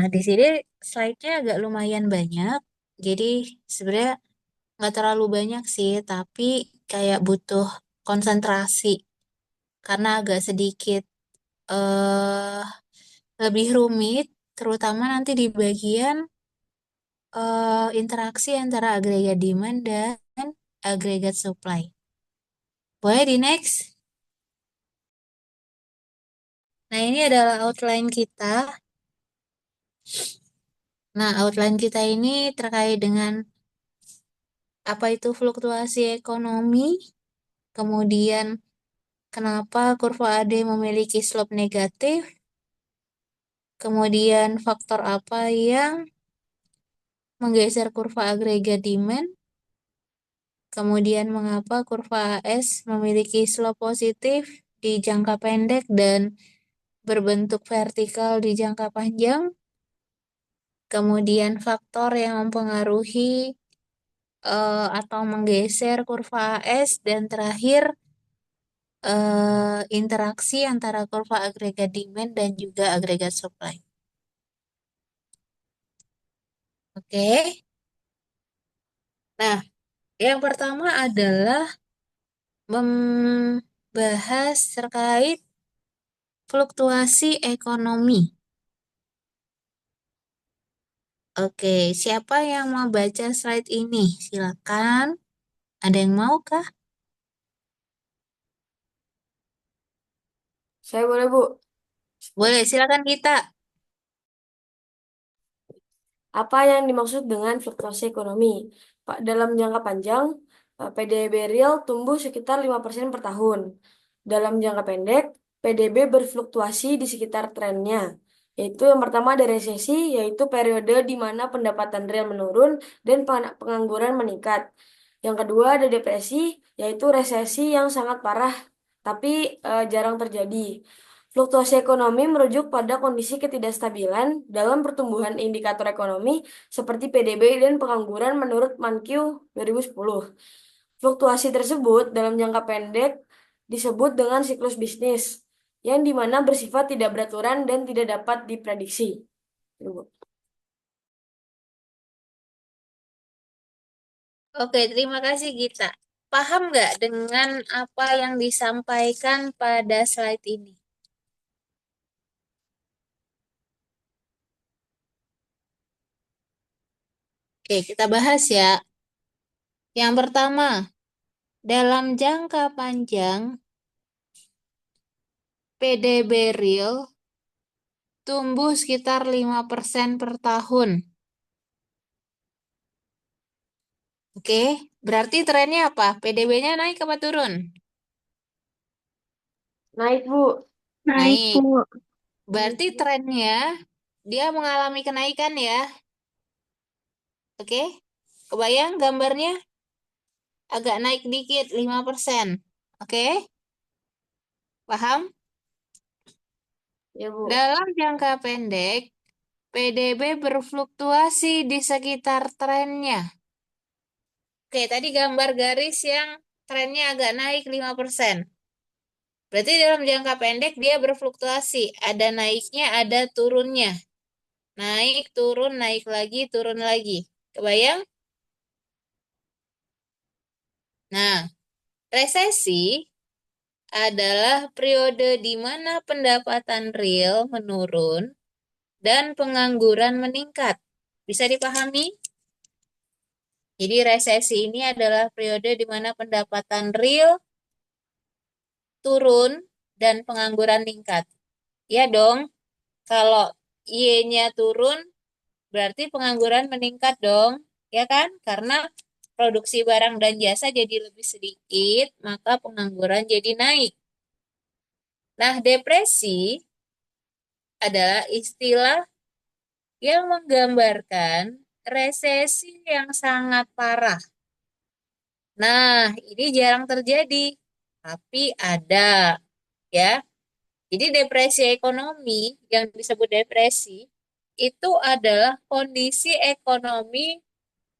di sini slide-nya agak lumayan banyak. Jadi sebenarnya nggak terlalu banyak sih, tapi kayak butuh konsentrasi karena agak sedikit eh lebih rumit, terutama nanti di bagian interaksi antara agregat demand dan agregat supply. Boleh di next? Nah, ini adalah outline kita. Nah, outline kita ini terkait dengan apa itu fluktuasi ekonomi, kemudian kenapa kurva AD memiliki slope negatif, kemudian faktor apa yang menggeser kurva agregat demand, kemudian mengapa kurva AS memiliki slope positif di jangka pendek dan berbentuk vertikal di jangka panjang, kemudian faktor yang mempengaruhi atau menggeser kurva AS, dan terakhir interaksi antara kurva agregat demand dan juga agregat supply. Oke. Nah, yang pertama adalah membahas terkait fluktuasi ekonomi. Oke, siapa yang mau baca slide ini? Silakan. Ada yang mau kah? Saya boleh, Bu. Boleh, silakan kita. Apa yang dimaksud dengan fluktuasi ekonomi? Pak, dalam jangka panjang, PDB real tumbuh sekitar 5% per tahun. Dalam jangka pendek, PDB berfluktuasi di sekitar trennya. Yaitu yang pertama ada resesi, yaitu periode di mana pendapatan real menurun dan pengangguran meningkat. Yang kedua ada depresi, yaitu resesi yang sangat parah, tapi jarang terjadi. Fluktuasi ekonomi merujuk pada kondisi ketidakstabilan dalam pertumbuhan indikator ekonomi seperti PDB dan pengangguran menurut Mankiw 2010. Fluktuasi tersebut dalam jangka pendek disebut dengan siklus bisnis, yang dimana bersifat tidak beraturan dan tidak dapat diprediksi. Oke, terima kasih Gita. Paham nggak dengan apa yang disampaikan pada slide ini? Oke, kita bahas ya. Yang pertama, dalam jangka panjang, PDB real tumbuh sekitar 5% per tahun. Oke, berarti trennya apa? PDB-nya naik apa turun? Naik, Bu. Naik, Naik. Bu. Berarti trennya dia mengalami kenaikan ya. Oke, kebayang gambarnya? Agak naik dikit, 5%. Oke, paham? Ya, Bu. Dalam jangka pendek, PDB berfluktuasi di sekitar trennya. Oke, tadi gambar garis yang trennya agak naik 5%. Berarti dalam jangka pendek dia berfluktuasi. Ada naiknya, ada turunnya. Naik, turun, naik lagi, turun lagi. Kebayang? Nah, resesi adalah periode di mana pendapatan real menurun dan pengangguran meningkat. Bisa dipahami? Jadi resesi ini adalah periode di mana pendapatan real turun dan pengangguran meningkat. Ya dong, kalau Y-nya turun berarti pengangguran meningkat dong, ya kan? Karena produksi barang dan jasa jadi lebih sedikit, maka pengangguran jadi naik. Nah, depresi adalah istilah yang menggambarkan resesi yang sangat parah. Nah, ini jarang terjadi, tapi ada, ya. Jadi depresi ekonomi yang disebut depresi itu adalah kondisi ekonomi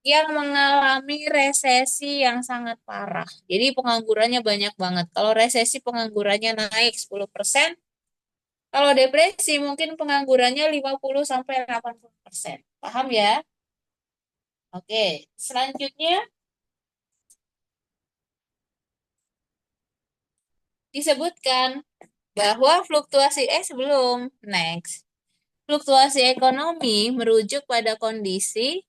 yang mengalami resesi yang sangat parah. Jadi penganggurannya banyak banget. Kalau resesi penganggurannya naik 10%, Kalau depresi mungkin penganggurannya 50 sampai 80%. Paham ya? Oke, selanjutnya disebutkan bahwa sebelum next. Fluktuasi ekonomi merujuk pada kondisi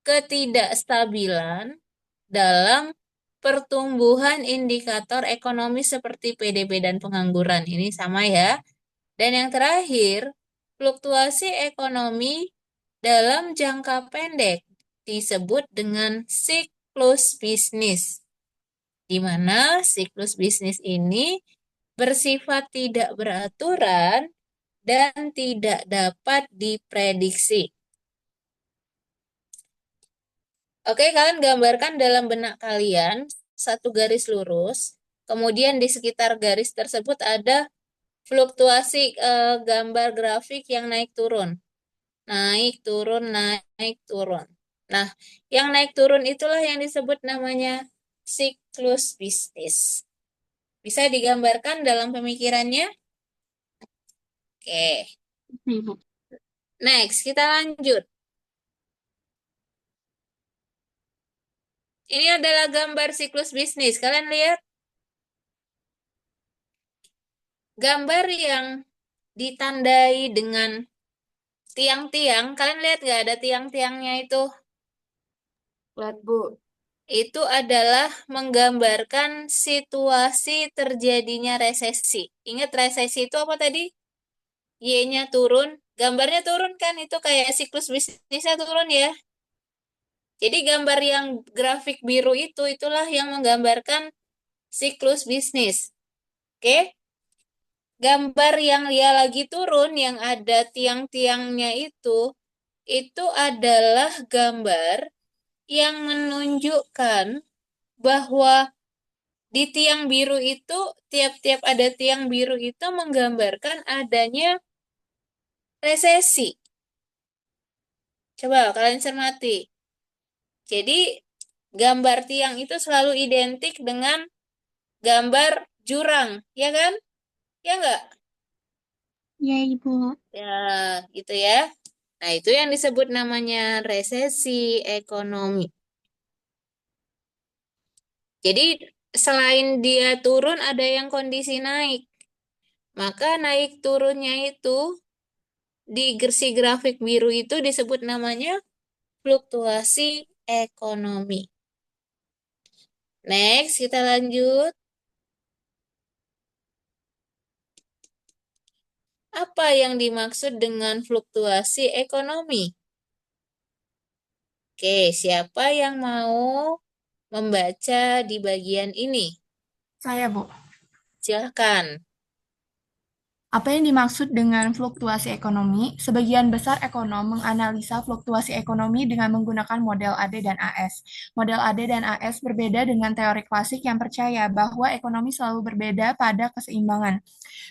ketidakstabilan dalam pertumbuhan indikator ekonomi seperti PDB dan pengangguran. Ini sama ya. Dan yang terakhir, fluktuasi ekonomi dalam jangka pendek disebut dengan siklus bisnis, di mana siklus bisnis ini bersifat tidak beraturan dan tidak dapat diprediksi. Oke, kalian gambarkan dalam benak kalian satu garis lurus, kemudian di sekitar garis tersebut ada fluktuasi gambar grafik yang naik turun. Naik turun, naik turun. Nah, yang naik turun itulah yang disebut namanya siklus bisnis. Bisa digambarkan dalam pemikirannya? Oke. Ibu. Next, kita lanjut. Ini adalah gambar siklus bisnis. Kalian lihat gambar yang ditandai dengan tiang-tiang. Kalian lihat nggak ada tiang-tiangnya itu? Lihat, Bu. Itu adalah menggambarkan situasi terjadinya resesi. Ingat resesi itu apa tadi? Y-nya turun. Gambarnya turun kan? Itu kayak siklus bisnisnya turun ya. Jadi gambar yang grafik biru itu, itulah yang menggambarkan siklus bisnis. Oke? Gambar yang dia lagi turun, yang ada tiang-tiangnya itu adalah gambar yang menunjukkan bahwa di tiang biru itu, tiap-tiap ada tiang biru itu menggambarkan adanya resesi. Coba kalian cermati. Jadi, gambar tiang itu selalu identik dengan gambar jurang, ya kan? Ya enggak? Ya, Ibu. Ya, gitu ya. Nah, itu yang disebut namanya resesi ekonomi. Jadi, selain dia turun, ada yang kondisi naik. Maka naik turunnya itu di si grafik biru itu disebut namanya fluktuasi ekonomi. Next, kita lanjut. Apa yang dimaksud dengan fluktuasi ekonomi? Oke, siapa yang mau membaca di bagian ini? Saya, Bu. Silahkan. Apa yang dimaksud dengan fluktuasi ekonomi? Sebagian besar ekonom menganalisa fluktuasi ekonomi dengan menggunakan model AD dan AS. Model AD dan AS berbeda dengan teori klasik yang percaya bahwa ekonomi selalu berbeda pada keseimbangan.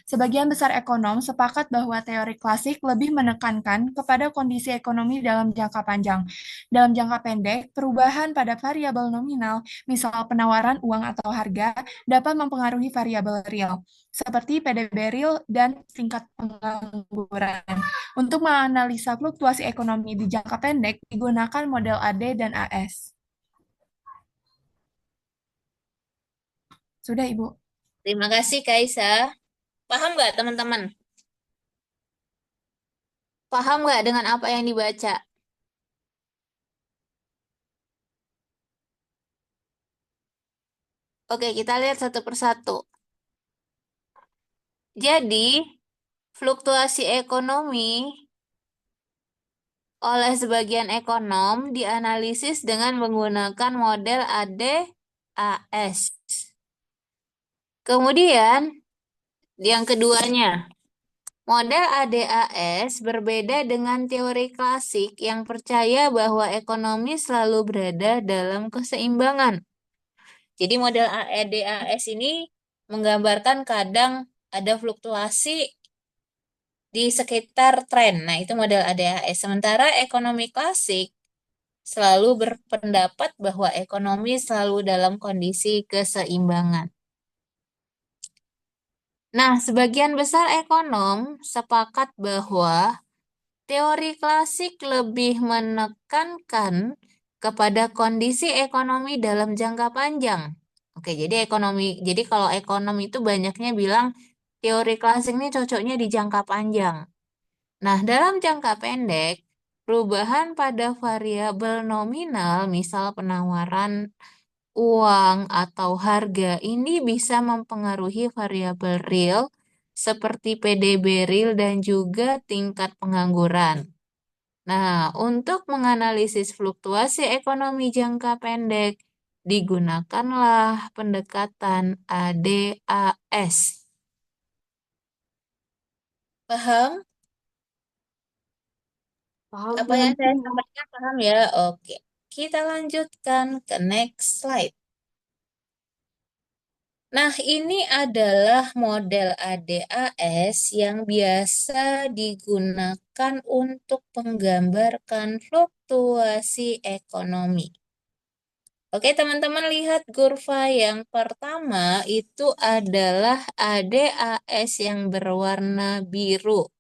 Sebagian besar ekonom sepakat bahwa teori klasik lebih menekankan kepada kondisi ekonomi dalam jangka panjang. Dalam jangka pendek, perubahan pada variabel nominal, misal penawaran uang atau harga, dapat mempengaruhi variabel real seperti PDB real dan tingkat pengangguran. Untuk menganalisa fluktuasi ekonomi di jangka pendek, digunakan model AD dan AS. Sudah, Ibu. Terima kasih, Kaisa. Paham nggak, teman-teman? Paham nggak dengan apa yang dibaca? Oke, kita lihat satu persatu. Jadi, fluktuasi ekonomi oleh sebagian ekonom dianalisis dengan menggunakan model AD-AS. Kemudian, yang keduanya, model AD-AS berbeda dengan teori klasik yang percaya bahwa ekonomi selalu berada dalam keseimbangan. Jadi model AD-AS ini menggambarkan kadang ada fluktuasi di sekitar tren. Nah, itu model ADHS. Sementara ekonomi klasik selalu berpendapat bahwa ekonomi selalu dalam kondisi keseimbangan. Nah, sebagian besar ekonom sepakat bahwa teori klasik lebih menekankan kepada kondisi ekonomi dalam jangka panjang. Oke, jadi kalau ekonomi itu banyaknya bilang teori klasik ini cocoknya di jangka panjang. Nah, dalam jangka pendek, perubahan pada variabel nominal, misal penawaran uang atau harga, ini bisa mempengaruhi variabel real seperti PDB real dan juga tingkat pengangguran. Nah, untuk menganalisis fluktuasi ekonomi jangka pendek, digunakanlah pendekatan ADAS. Paham? Paham, Apa paham. yang saya sampaikan paham ya? Oke. Kita lanjutkan ke next slide. Nah, ini adalah model ADAS yang biasa digunakan untuk menggambarkan fluktuasi ekonomi. Oke, teman-teman lihat kurva yang pertama itu adalah ADAS yang berwarna biru.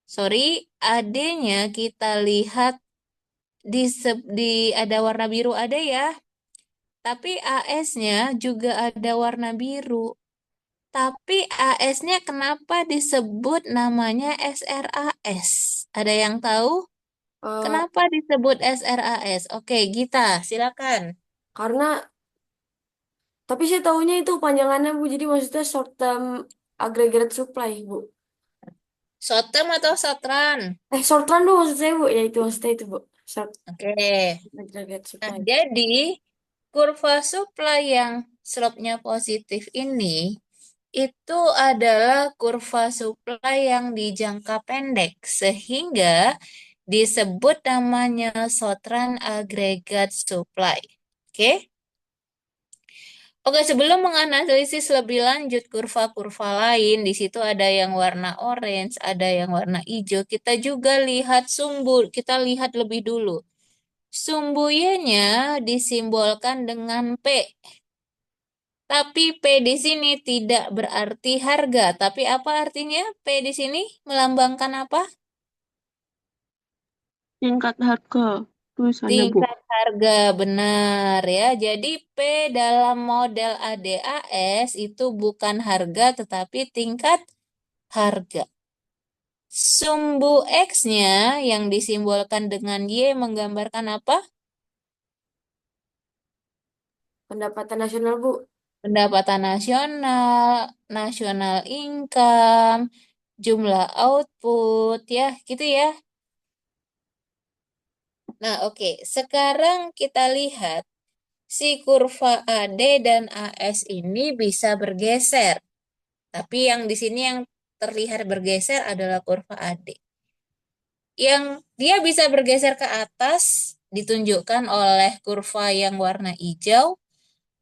Sorry, AD-nya kita lihat di ada warna biru ada ya. Tapi AS-nya juga ada warna biru. Tapi AS-nya kenapa disebut namanya SRAS? Ada yang tahu? Eh, Kenapa disebut SRAS? Oke, Gita, silakan. karena tapi saya tahunya itu panjangannya Bu, jadi maksudnya short term aggregate supply Bu. Short term atau short run? Short run Bu maksud saya Bu, ya itu maksudnya itu Bu. Short Oke. aggregate Nah, supply. jadi kurva supply yang slope-nya positif ini itu adalah kurva supply yang di jangka pendek sehingga disebut namanya short run aggregate supply. Oke? Oke, sebelum menganalisis lebih lanjut kurva-kurva lain, di situ ada yang warna orange, ada yang warna hijau. Kita juga lihat sumbu, kita lihat lebih dulu. Sumbu Y-nya disimbolkan dengan P. Tapi P di sini tidak berarti harga. Tapi apa artinya? P di sini melambangkan apa? Tingkat harga tulisannya, Bu. Tingkat harga, benar ya. Jadi P dalam model ADAS itu bukan harga tetapi tingkat harga. Sumbu X-nya yang disimbolkan dengan Y menggambarkan apa? Pendapatan nasional Bu. Pendapatan nasional, nasional income, jumlah output, ya, gitu ya. Nah, oke. Sekarang kita lihat si kurva AD dan AS ini bisa bergeser. Tapi yang di sini yang terlihat bergeser adalah kurva AD. Yang dia bisa bergeser ke atas ditunjukkan oleh kurva yang warna hijau,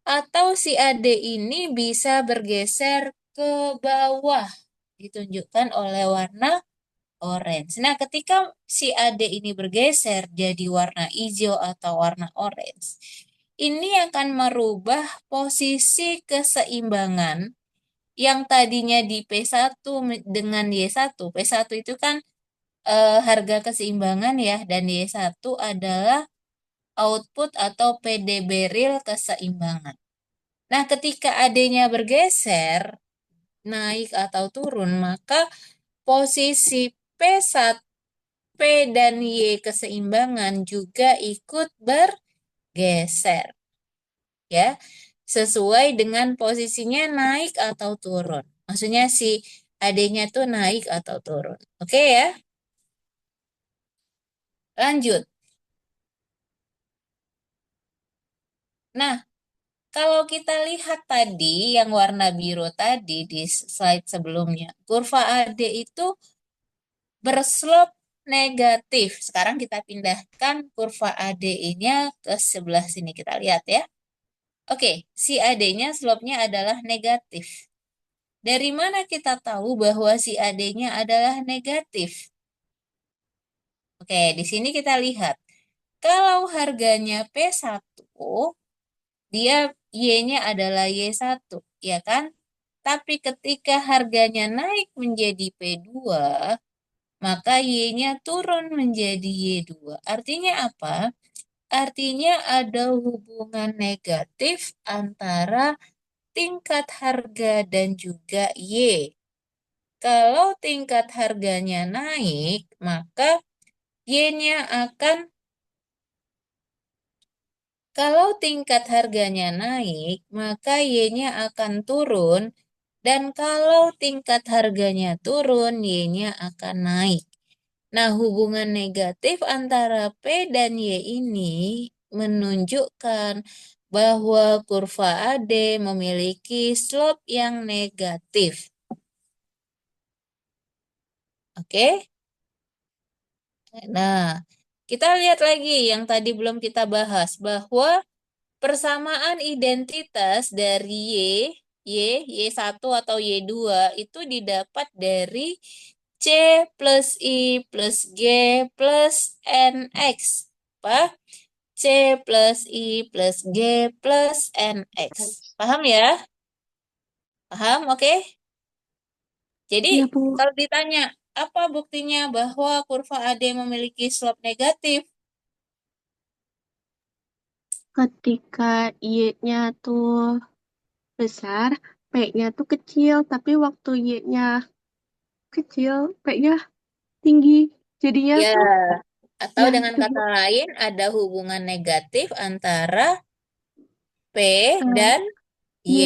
atau si AD ini bisa bergeser ke bawah ditunjukkan oleh warna orange. Nah, ketika si AD ini bergeser jadi warna hijau atau warna orange, ini akan merubah posisi keseimbangan yang tadinya di P1 dengan Y1. P1 itu kan harga keseimbangan ya, dan Y1 adalah output atau PDB real keseimbangan. Nah, ketika AD-nya bergeser, naik atau turun, maka posisi P1, P dan Y keseimbangan juga ikut bergeser. Ya, sesuai dengan posisinya naik atau turun. Maksudnya si AD-nya tuh naik atau turun. Oke ya, lanjut. Nah, kalau kita lihat tadi yang warna biru tadi di slide sebelumnya, kurva AD itu berslope negatif. Sekarang kita pindahkan kurva AD-nya ke sebelah sini. Kita lihat ya. Oke, si AD-nya slope-nya adalah negatif. Dari mana kita tahu bahwa si AD-nya adalah negatif? Oke, di sini kita lihat. Kalau harganya P1, dia Y-nya adalah Y1, ya kan? Tapi ketika harganya naik menjadi P2, maka Y-nya turun menjadi Y2. Artinya apa? Artinya ada hubungan negatif antara tingkat harga dan juga Y. Kalau tingkat harganya naik, maka Y-nya akan Kalau tingkat harganya naik, maka Y-nya akan turun, dan kalau tingkat harganya turun, Y-nya akan naik. Nah, hubungan negatif antara P dan Y ini menunjukkan bahwa kurva AD memiliki slope yang negatif. Oke? Nah, kita lihat lagi yang tadi belum kita bahas, bahwa persamaan identitas dari Y1 atau Y2 itu didapat dari C plus I plus G plus NX. Apa? C plus I plus G plus NX. Paham ya? Paham? Oke? Jadi, Iya, Bu. kalau ditanya, apa buktinya bahwa kurva AD memiliki slope negatif? Ketika Y-nya tuh besar, P-nya tuh kecil. Tapi waktu Y-nya kecil, P-nya tinggi. Jadinya Ya, tuh, atau ya dengan itu, Bu. kata lain, ada hubungan negatif antara P Eh, dan Y. Y.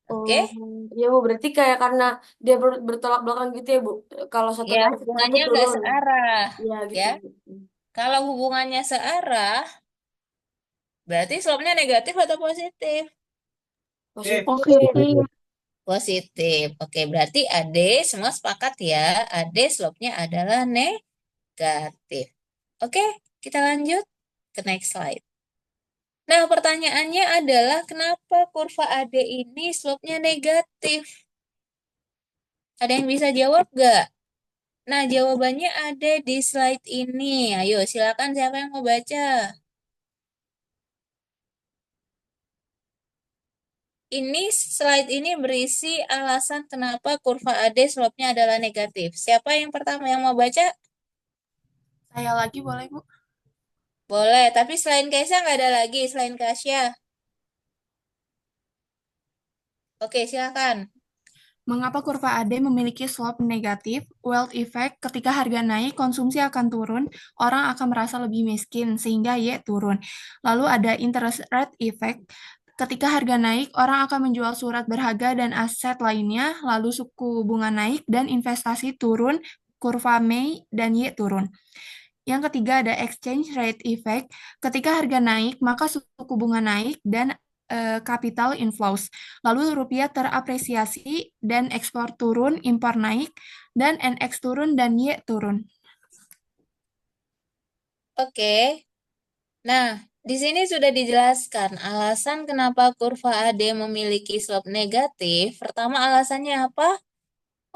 Oke? Oh, ya Bu, berarti kayak karena dia bertolak belakang gitu ya Bu. Kalau satu Ya, naik, satu hubungannya nggak turun. searah. Ya Ya, gitu Bu. kalau hubungannya searah, berarti slope-nya negatif atau positif? Positif. Positif. Positif. Oke, berarti AD semua sepakat ya. AD slope-nya adalah negatif. Oke, kita lanjut ke next slide. Nah, pertanyaannya adalah kenapa kurva AD ini slope-nya negatif? Ada yang bisa jawab nggak? Nah, jawabannya ada di slide ini. Ayo, silakan siapa yang mau baca? Ini slide ini berisi alasan kenapa kurva AD slope-nya adalah negatif. Siapa yang pertama yang mau baca? Saya lagi boleh, Bu? Boleh, tapi selain Kaisya nggak ada lagi, selain Kasya. Oke, silakan. Mengapa kurva AD memiliki slope negatif? Wealth effect, ketika harga naik, konsumsi akan turun, orang akan merasa lebih miskin, sehingga Y turun. Lalu ada interest rate effect, ketika harga naik, orang akan menjual surat berharga dan aset lainnya, lalu suku bunga naik dan investasi turun, kurva May dan Y turun. Yang ketiga ada exchange rate effect. Ketika harga naik, maka suku bunga naik dan capital inflows. Lalu rupiah terapresiasi dan ekspor turun, impor naik, dan NX turun dan Y turun. Oke. Nah, di sini sudah dijelaskan alasan kenapa kurva AD memiliki slope negatif. Pertama, alasannya apa?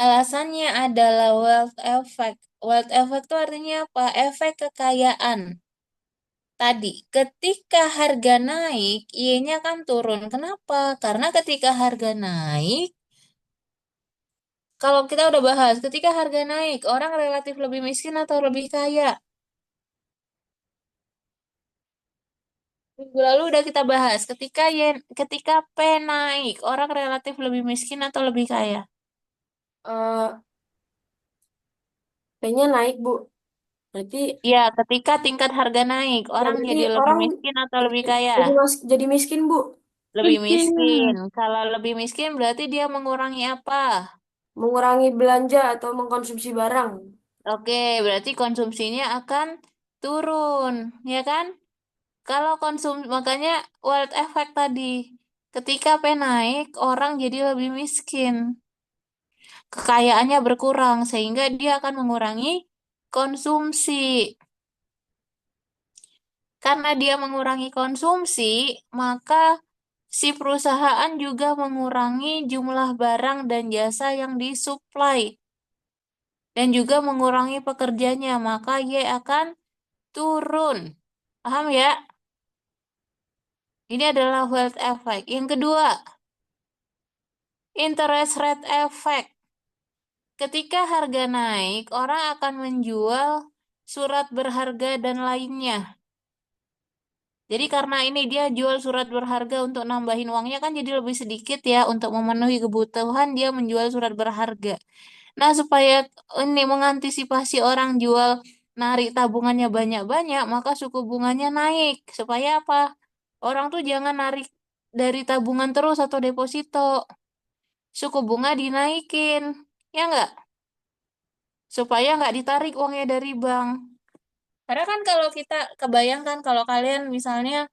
Alasannya adalah wealth effect. Wealth effect itu artinya apa? Efek kekayaan. Tadi, ketika harga naik, Y-nya kan turun. Kenapa? Karena ketika harga naik, kalau kita udah bahas, ketika harga naik, orang relatif lebih miskin atau lebih kaya? Minggu lalu udah kita bahas, ketika P naik, orang relatif lebih miskin atau lebih kaya? Eh, P-nya naik Bu. Berarti Ya, ketika tingkat harga naik, ya orang berarti jadi lebih orang miskin atau jadi lebih kaya? jadi miskin Bu. Lebih miskin. Miskin. Kalau lebih miskin berarti dia mengurangi apa? Mengurangi belanja atau mengkonsumsi barang. Oke, berarti konsumsinya akan turun, ya kan? Kalau makanya wealth effect tadi, ketika P naik, orang jadi lebih miskin. Kekayaannya berkurang, sehingga dia akan mengurangi konsumsi. Karena dia mengurangi konsumsi, maka si perusahaan juga mengurangi jumlah barang dan jasa yang disuplai. Dan juga mengurangi pekerjanya, maka Y akan turun. Paham ya? Ini adalah wealth effect. Yang kedua, Interest rate effect. Ketika harga naik, orang akan menjual surat berharga dan lainnya. Jadi karena ini dia jual surat berharga untuk nambahin uangnya kan jadi lebih sedikit ya untuk memenuhi kebutuhan dia menjual surat berharga. Nah, supaya ini mengantisipasi orang jual narik tabungannya banyak-banyak, maka suku bunganya naik. Supaya apa? Orang tuh jangan narik dari tabungan terus atau deposito. Suku bunga dinaikin. Ya nggak? Supaya nggak ditarik uangnya dari bank. Karena kan kalau kita kebayangkan kalau kalian misalnya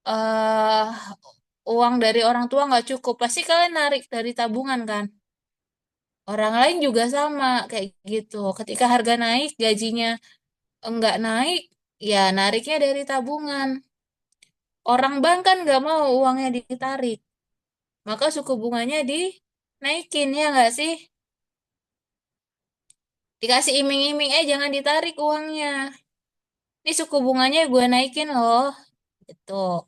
eh uang dari orang tua nggak cukup, pasti kalian narik dari tabungan kan? Orang lain juga sama kayak gitu. Ketika harga naik, gajinya enggak naik, ya nariknya dari tabungan. Orang bank kan nggak mau uangnya ditarik, maka suku bunganya dinaikin ya nggak sih? Dikasih iming-iming, jangan ditarik uangnya. Ini suku bunganya gue naikin loh, gitu.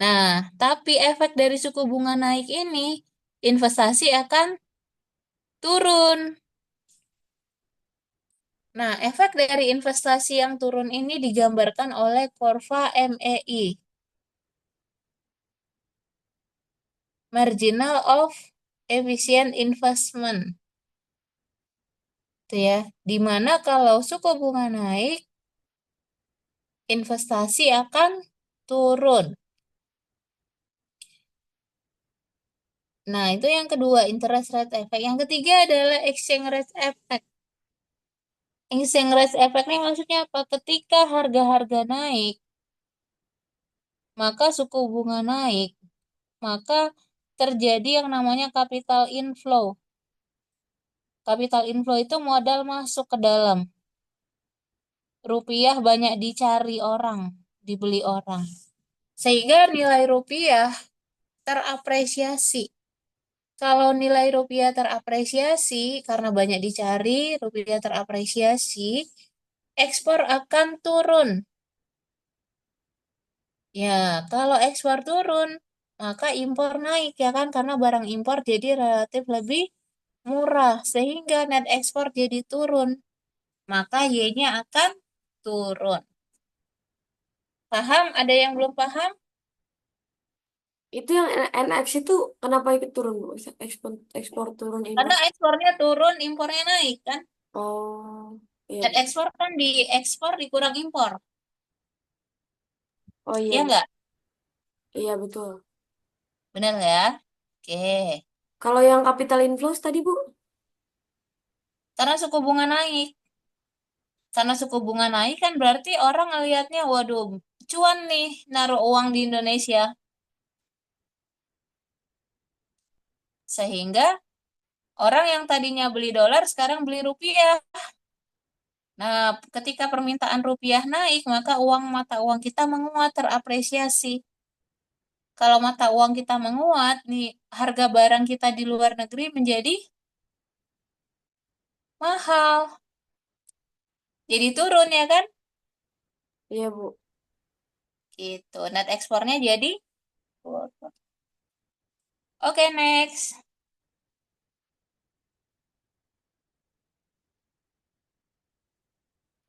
Nah, tapi efek dari suku bunga naik ini, investasi akan turun. Nah, efek dari investasi yang turun ini digambarkan oleh kurva MEI, Marginal of Efficient Investment. Itu ya, dimana kalau suku bunga naik, investasi akan turun. Nah, itu yang kedua, interest rate effect. Yang ketiga adalah exchange rate effect. Exchange rate effect ini maksudnya apa? Ketika harga-harga naik, maka suku bunga naik, maka terjadi yang namanya capital inflow. Capital inflow itu modal masuk ke dalam. Rupiah banyak dicari orang, dibeli orang. Sehingga nilai rupiah terapresiasi. Kalau nilai rupiah terapresiasi karena banyak dicari, rupiah terapresiasi, ekspor akan turun. Ya, kalau ekspor turun, maka impor naik ya kan karena barang impor jadi relatif lebih murah sehingga net ekspor jadi turun. Maka Y-nya akan turun. Paham? Ada yang belum paham? Itu yang NX itu kenapa ikut turun, Bu? Ekspor, ekspor turun, impor. Karena ekspornya turun, impornya naik kan? Oh, iya. Net ekspor kan diekspor dikurang impor. Oh iya, Iya Bu. nggak? Iya betul. Benar ya? Oke. Kalau yang capital inflows tadi, Bu? Karena suku bunga naik. Karena suku bunga naik kan berarti orang ngelihatnya, waduh, cuan nih naruh uang di Indonesia. Sehingga orang yang tadinya beli dolar sekarang beli rupiah. Nah, ketika permintaan rupiah naik, maka uang mata uang kita menguat terapresiasi. Kalau mata uang kita menguat, nih harga barang kita di luar negeri menjadi mahal. Jadi turun ya kan? Iya, Bu. Gitu. Net ekspornya jadi turun. Oke, next.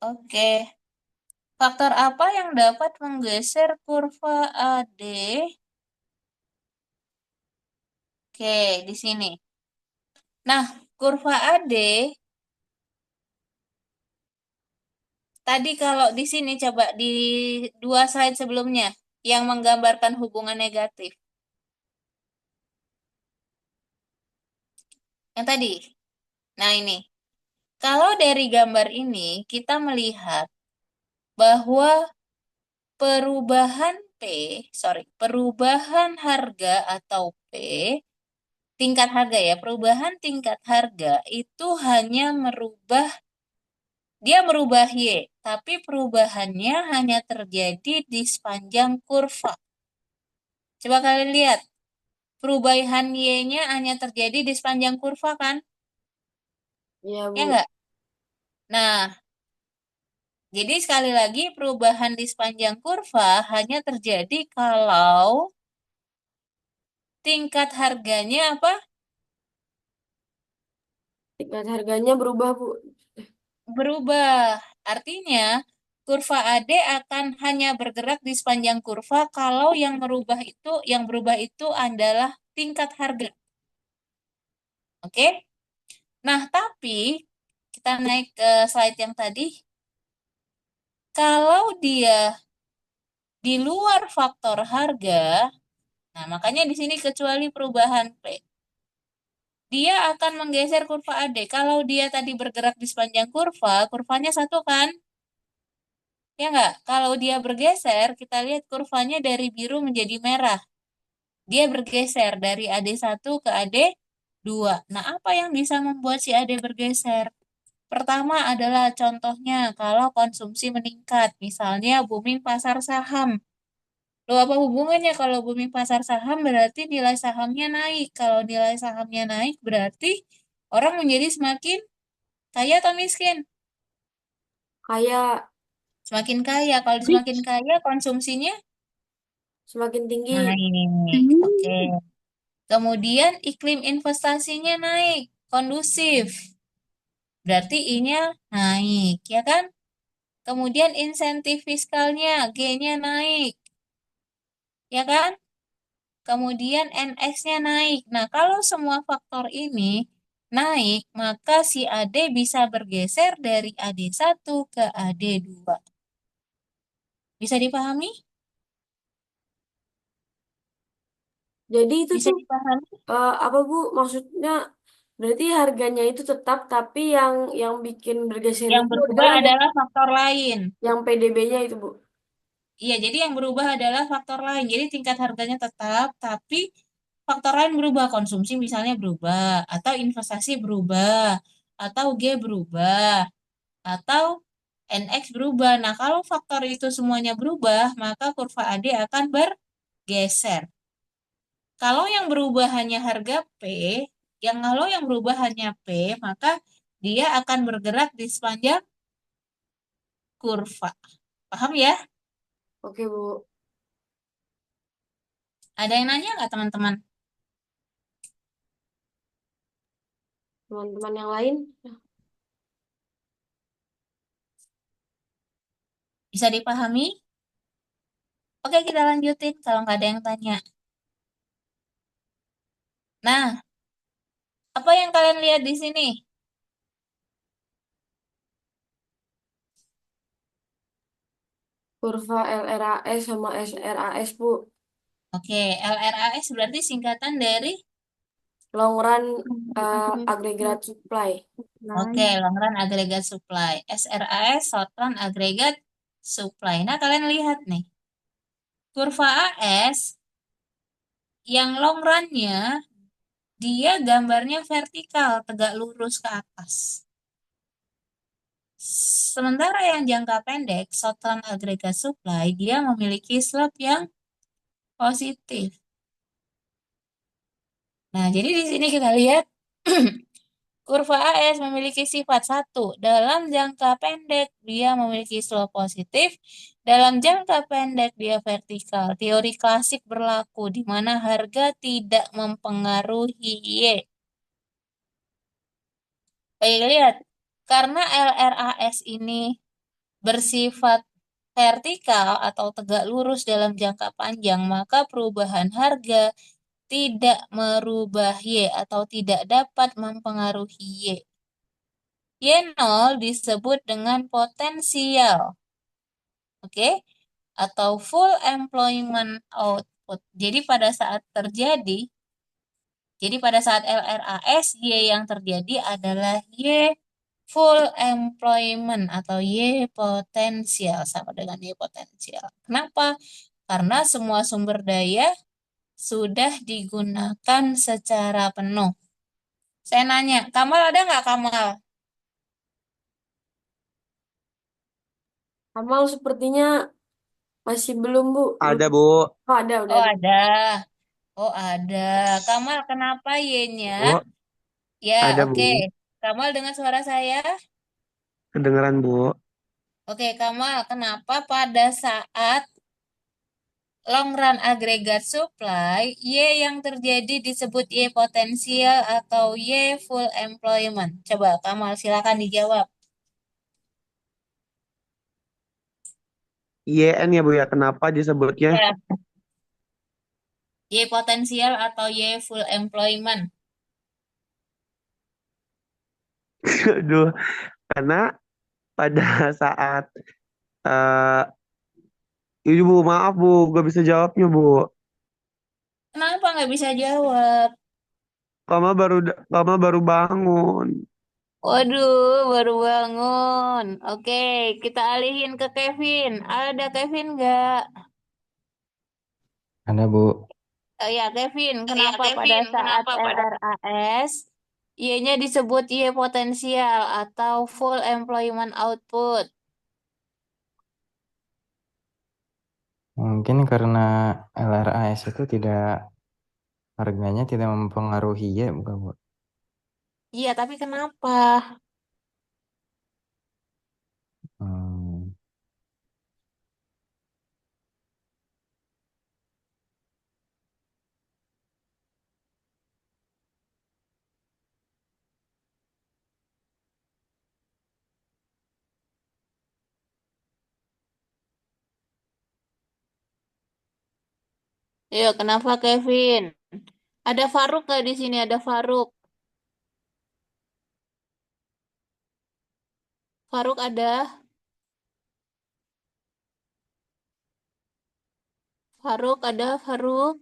Oke. Faktor apa yang dapat menggeser kurva AD? Oke, di sini. Nah, kurva AD tadi kalau di sini coba di dua slide sebelumnya yang menggambarkan hubungan negatif. Yang tadi. Nah, ini. Kalau dari gambar ini kita melihat bahwa perubahan harga atau P, tingkat harga ya, perubahan tingkat harga itu hanya dia merubah Y, tapi perubahannya hanya terjadi di sepanjang kurva. Coba kalian lihat, perubahan Y-nya hanya terjadi di sepanjang kurva kan? Iya, Ya Bu. enggak? Nah, jadi sekali lagi perubahan di sepanjang kurva hanya terjadi kalau tingkat harganya apa? Tingkat harganya berubah, Bu. Berubah. Artinya, kurva AD akan hanya bergerak di sepanjang kurva kalau yang berubah itu adalah tingkat harga. Oke? Nah, tapi kita naik ke slide yang tadi. Kalau dia di luar faktor harga, nah makanya di sini kecuali perubahan P, dia akan menggeser kurva AD. Kalau dia tadi bergerak di sepanjang kurva, kurvanya satu kan? Ya nggak? Kalau dia bergeser, kita lihat kurvanya dari biru menjadi merah. Dia bergeser dari AD1 ke AD2. Nah, apa yang bisa membuat si AD bergeser? Pertama adalah contohnya kalau konsumsi meningkat, misalnya booming pasar saham. Loh, apa hubungannya kalau booming pasar saham berarti nilai sahamnya naik. Kalau nilai sahamnya naik berarti orang menjadi semakin kaya atau miskin? Kayak Semakin kaya. Kalau semakin kaya konsumsinya semakin tinggi. naik. Oke. Kemudian iklim investasinya naik, kondusif. Berarti I-nya naik, ya kan? Kemudian insentif fiskalnya, G-nya naik, ya kan? Kemudian NX-nya naik. Nah, kalau semua faktor ini naik, maka si AD bisa bergeser dari AD1 ke AD2. Bisa dipahami? Jadi itu Bisa tuh dipahami? apa Bu? Maksudnya berarti harganya itu tetap, tapi yang bikin bergeser Yang itu berubah adalah adalah faktor lain. yang PDB-nya itu, Bu. Iya, jadi yang berubah adalah faktor lain. Jadi tingkat harganya tetap, tapi faktor lain berubah. Konsumsi misalnya berubah, atau investasi berubah, atau G berubah, atau NX berubah. Nah, kalau faktor itu semuanya berubah, maka kurva AD akan bergeser. Kalau yang berubah hanya harga P, kalau yang berubah hanya P, maka dia akan bergerak di sepanjang kurva. Paham ya? Oke, Bu. Ada yang nanya nggak teman-teman? Teman-teman yang lain, Bisa dipahami? Oke, kita lanjutin kalau nggak ada yang tanya. Nah, apa yang kalian lihat di sini? kurva LRAS sama SRAS, Bu. Oke, LRAS berarti singkatan dari Long run Agregat aggregate supply. oke, supply. long run aggregate supply. SRAS, short run aggregate supply. Nah, kalian lihat nih. Kurva AS yang long run-nya dia gambarnya vertikal, tegak lurus ke atas. Sementara yang jangka pendek, short run aggregate supply, dia memiliki slope yang positif. Nah, jadi di sini kita lihat kurva AS memiliki sifat satu. Dalam jangka pendek, dia memiliki slope positif. Dalam jangka pendek, dia vertikal. Teori klasik berlaku, di mana harga tidak mempengaruhi Y. Baik, lihat. Karena LRAS ini bersifat vertikal atau tegak lurus dalam jangka panjang, maka perubahan harga tidak merubah Y atau tidak dapat mempengaruhi Y. Y0 disebut dengan potensial, oke? Atau full employment output. Jadi pada saat LRAS, Y yang terjadi adalah Y full employment atau Y potensial, sama dengan Y potensial. Kenapa? Karena semua sumber daya sudah digunakan secara penuh. Saya nanya, Kamal ada nggak Kamal? Amal sepertinya masih belum, Bu. Ada, Bu. Oh, ada, udah Oh ada. ada. Oh ada. Kamal kenapa Y-nya? Bu, Ya ada, oke. Bu. Kamal dengar suara saya? Kedengeran, Bu. Oke Kamal, kenapa pada saat long run aggregate supply, Y yang terjadi disebut Y potensial atau Y full employment? Coba Kamal silakan dijawab. YN ya Bu ya, kenapa disebutnya? Ya, Y potensial atau Y full employment? Aduh, karena pada saat eh ini Bu, maaf Bu, gak bisa jawabnya Bu. Kenapa nggak bisa jawab? Kamu baru bangun. Waduh, baru bangun. Oke, kita alihin ke Kevin. Ada Kevin nggak? Ada, Bu. Ya, Kevin, Ya, kenapa pada Kevin, saat kenapa pada LRAS Y-nya disebut Y potensial atau full employment output? Mungkin karena LRAS itu harganya tidak mempengaruhi ya, bukan, Bu? Iya, tapi kenapa? Hmm, Iya, kenapa Kevin? Ada Faruk nggak di sini? Ada Faruk. Faruk ada? Faruk ada? Faruk?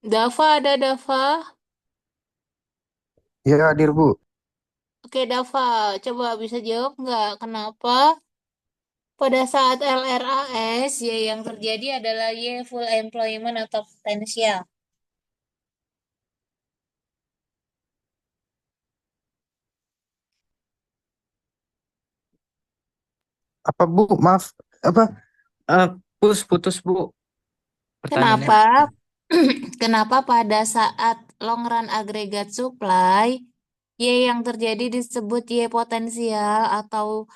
Dava ada Dava? Ya, hadir, Bu. Oke, Dava, coba bisa jawab nggak? Kenapa pada saat LRAS Y yang terjadi adalah Y full employment atau potensial? Apa, Bu? Maaf. Apa? Putus, Bu. Pertanyaannya. Kenapa? Kenapa pada saat long run aggregate supply Y yang terjadi disebut Y potensial atau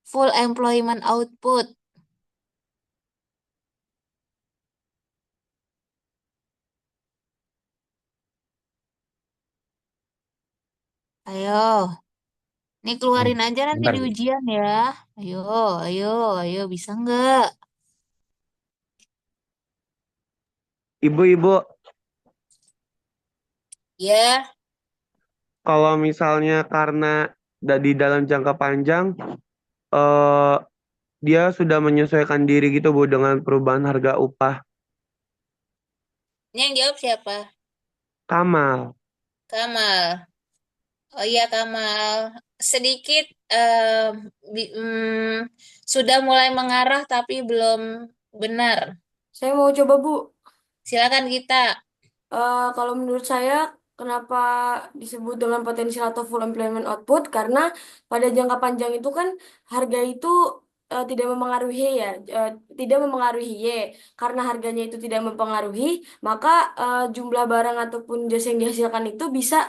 full employment output? Ayo, ini keluarin aja nanti Bentar, di Bu. ujian ya. Ayo, ayo, ayo, bisa nggak? Ibu-ibu, Ya, kalau misalnya karena di dalam jangka panjang, eh dia sudah menyesuaikan diri gitu Bu dengan perubahan harga upah. ini yang jawab siapa? Kamal. Kamal. Oh iya, Kamal. Sedikit eh, sudah mulai mengarah tapi belum benar. Saya mau coba, Bu. Silakan kita. Kalau menurut saya, kenapa disebut dengan potensial atau full employment output? Karena pada jangka panjang itu kan harga itu tidak mempengaruhi ya, tidak mempengaruhi Y. Karena harganya itu tidak mempengaruhi, maka jumlah barang ataupun jasa yang dihasilkan itu bisa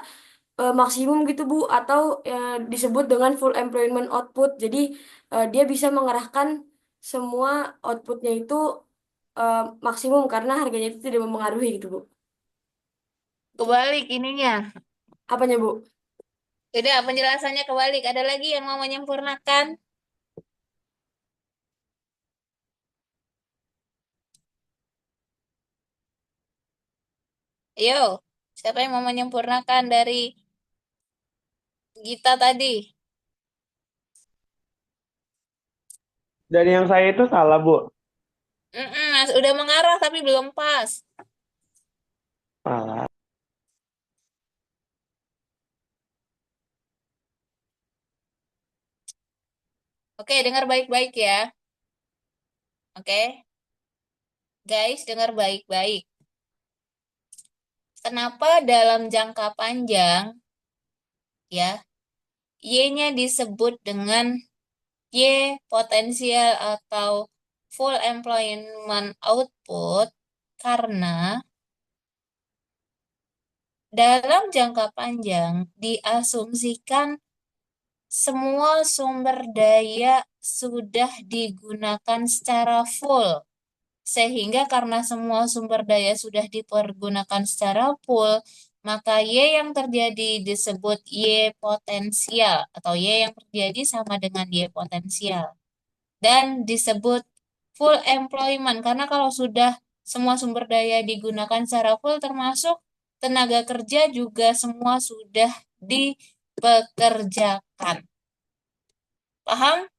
maksimum gitu Bu, atau disebut dengan full employment output. Jadi dia bisa mengerahkan semua outputnya itu eh, maksimum karena harganya itu tidak mempengaruhi gitu Bu. Kebalik ininya. Apanya Bu? Udah, penjelasannya kebalik. Ada lagi yang mau menyempurnakan? Ayo, siapa yang mau menyempurnakan dari Gita tadi? Dan yang saya itu salah Bu. Udah mengarah tapi belum pas. Salah. Oke, dengar baik-baik ya. Oke, guys, dengar baik-baik. Kenapa dalam jangka panjang ya Y-nya disebut dengan Y potensial atau full employment output karena dalam jangka panjang diasumsikan semua sumber daya sudah digunakan secara full. Sehingga karena semua sumber daya sudah dipergunakan secara full, maka Y yang terjadi disebut Y potensial atau Y yang terjadi sama dengan Y potensial. Dan disebut full employment karena kalau sudah semua sumber daya digunakan secara full termasuk tenaga kerja juga semua sudah dipekerjakan. Paham?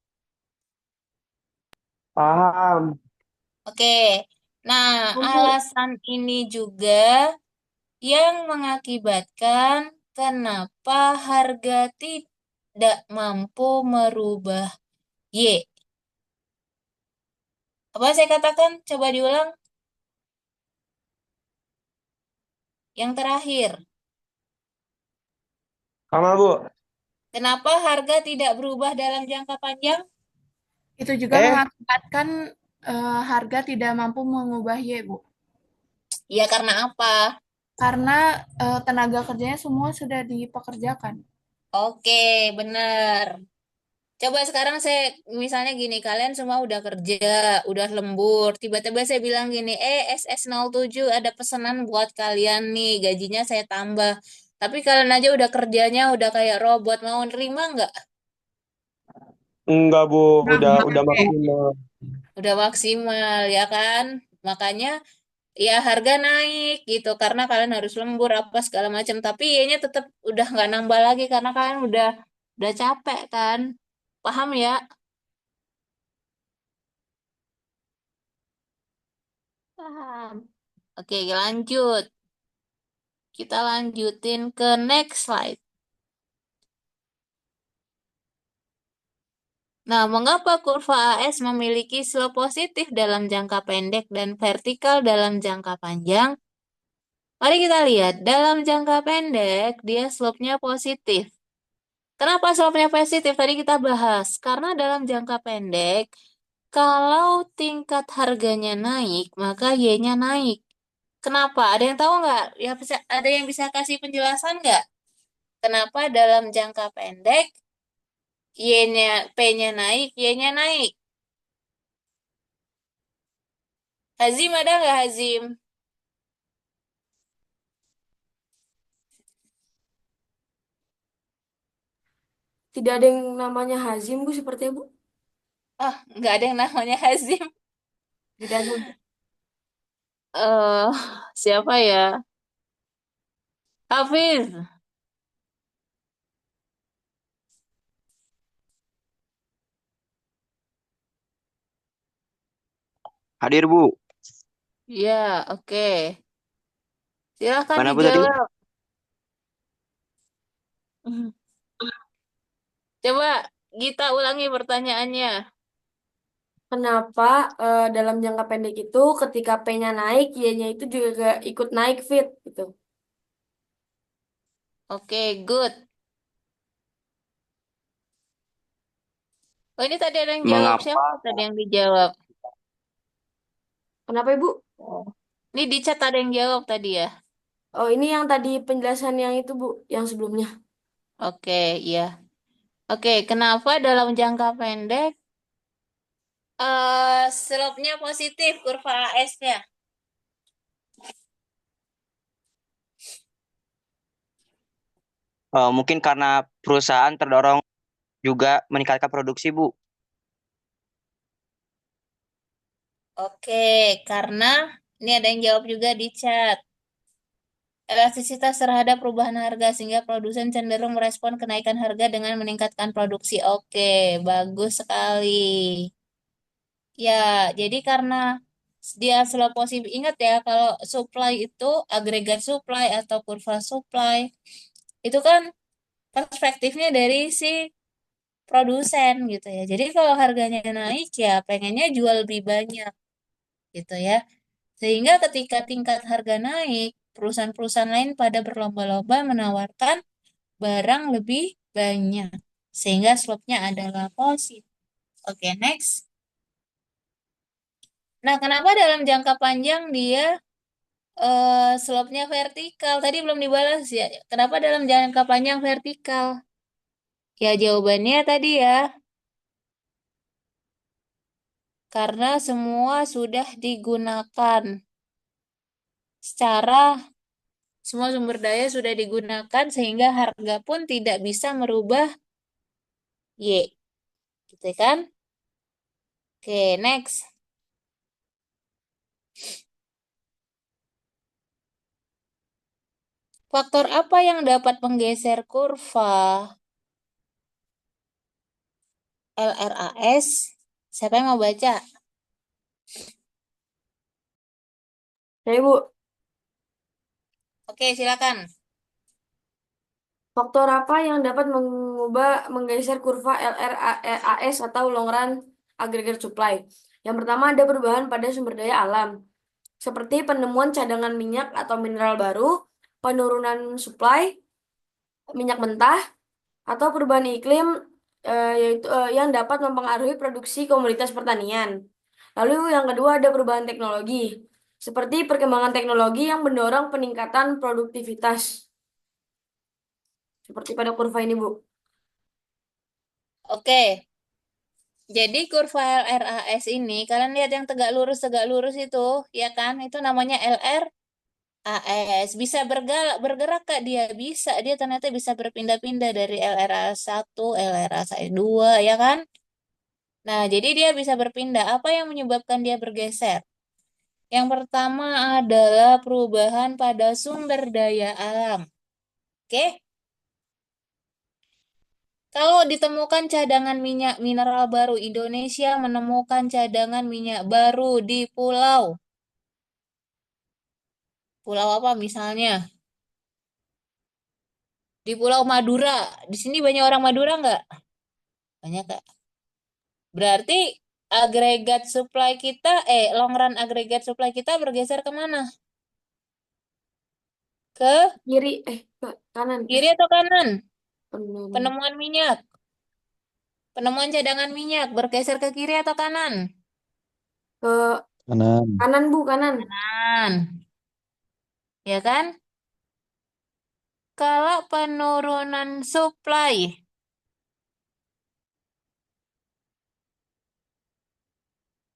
Paham. Oke. Nah, Bu, alasan ini juga yang mengakibatkan kenapa harga tidak mampu merubah Y. Apa saya katakan? Coba diulang. Yang terakhir, Sama, Bu. kenapa harga tidak berubah dalam jangka panjang? Itu juga Eh, mengakibatkan harga tidak mampu mengubah Y, Bu. Ya karena apa? Karena tenaga kerjanya semua sudah dipekerjakan. Oke, benar. Coba sekarang saya misalnya gini, kalian semua udah kerja, udah lembur. Tiba-tiba saya bilang gini, SS07 ada pesanan buat kalian nih, gajinya saya tambah. Tapi kalian aja udah kerjanya udah kayak robot, mau nerima nggak? enggak, Bu. Udah Udah pakai. maksimal. Udah maksimal ya kan? Makanya ya harga naik gitu karena kalian harus lembur apa segala macam. Tapi Y-nya tetap udah nggak nambah lagi karena kalian udah capek kan? Paham ya? Paham. Oke, lanjut. Kita lanjutin ke next slide. Nah, mengapa kurva AS memiliki slope positif dalam jangka pendek dan vertikal dalam jangka panjang? Mari kita lihat, dalam jangka pendek dia slope-nya positif. Kenapa slope-nya positif? Tadi kita bahas. Karena dalam jangka pendek, kalau tingkat harganya naik, maka Y-nya naik. Kenapa? Ada yang tahu nggak? Ya, ada yang bisa kasih penjelasan nggak? Kenapa dalam jangka pendek Y-nya, P-nya naik, Y-nya naik? Hazim ada nggak Hazim? tidak ada yang namanya Hazim, Bu, sepertinya, Bu. Ah, nggak ada yang namanya Hazim. Tidak ada, Bu. Eh, siapa ya? Hafiz. Hadir, Bu. Ya, oke. Silahkan Mana Bu tadi? dijawab. Coba kita ulangi pertanyaannya. Kenapa dalam jangka pendek itu ketika P-nya naik, Y-nya itu juga ikut naik fit gitu. Oke, good. Oh, ini tadi ada yang jawab. Mengapa? Siapa tadi yang dijawab? Kenapa, Ibu? Oh. Ini di chat ada yang jawab tadi ya. Oh, ini yang tadi penjelasan yang itu, Bu, yang sebelumnya. Oke, iya. Oke, kenapa dalam jangka pendek slope-nya positif kurva AS-nya? Mungkin karena perusahaan terdorong juga meningkatkan produksi, Bu. Oke, karena ini ada yang jawab juga di chat. Elastisitas terhadap perubahan harga sehingga produsen cenderung merespon kenaikan harga dengan meningkatkan produksi. Oke, bagus sekali. Ya, jadi karena dia slow positif, ingat ya kalau supply itu agregat supply atau kurva supply itu kan perspektifnya dari si produsen gitu ya. Jadi kalau harganya naik ya pengennya jual lebih banyak gitu ya. Sehingga ketika tingkat harga naik, perusahaan-perusahaan lain pada berlomba-lomba menawarkan barang lebih banyak. Sehingga slope-nya adalah positif. Oke, next. Nah, kenapa dalam jangka panjang dia slope-nya vertikal? Tadi belum dibalas ya. Kenapa dalam jangka panjang vertikal? Ya jawabannya tadi ya, karena semua sudah digunakan. Secara semua sumber daya sudah digunakan sehingga harga pun tidak bisa merubah Y. Gitu kan? Oke, next. Faktor apa yang dapat menggeser kurva LRAS? Siapa yang mau baca? Saya, Bu. Oke, silakan. Faktor apa yang dapat menggeser kurva LRAS atau long run aggregate supply? Yang pertama ada perubahan pada sumber daya alam, seperti penemuan cadangan minyak atau mineral baru, penurunan supply minyak mentah, atau perubahan iklim yaitu yang dapat mempengaruhi produksi komoditas pertanian. Lalu yang kedua ada perubahan teknologi, seperti perkembangan teknologi yang mendorong peningkatan produktivitas. Seperti pada kurva ini, Bu. Oke, jadi kurva LRAS ini, kalian lihat yang tegak lurus itu, ya kan? Itu namanya LRAS. Bisa bergerak Kak, dia bisa. Dia ternyata bisa berpindah-pindah dari LRAS 1, LRAS 2, ya kan? Nah, jadi dia bisa berpindah. Apa yang menyebabkan dia bergeser? Yang pertama adalah perubahan pada sumber daya alam. Oke? Kalau ditemukan cadangan minyak mineral baru, Indonesia menemukan cadangan minyak baru di pulau. Pulau apa misalnya? Di Pulau Madura. Di sini banyak orang Madura nggak? Banyak, Kak. Berarti agregat supply kita, long run agregat supply kita bergeser kemana? Ke Kiri, ke kanan, kiri atau kanan? penurunan. Penemuan minyak. Penemuan cadangan minyak bergeser ke kiri atau kanan? Ke Kanan. kanan, Bu, kanan. Kanan. Ya kan? Kalau penurunan supply,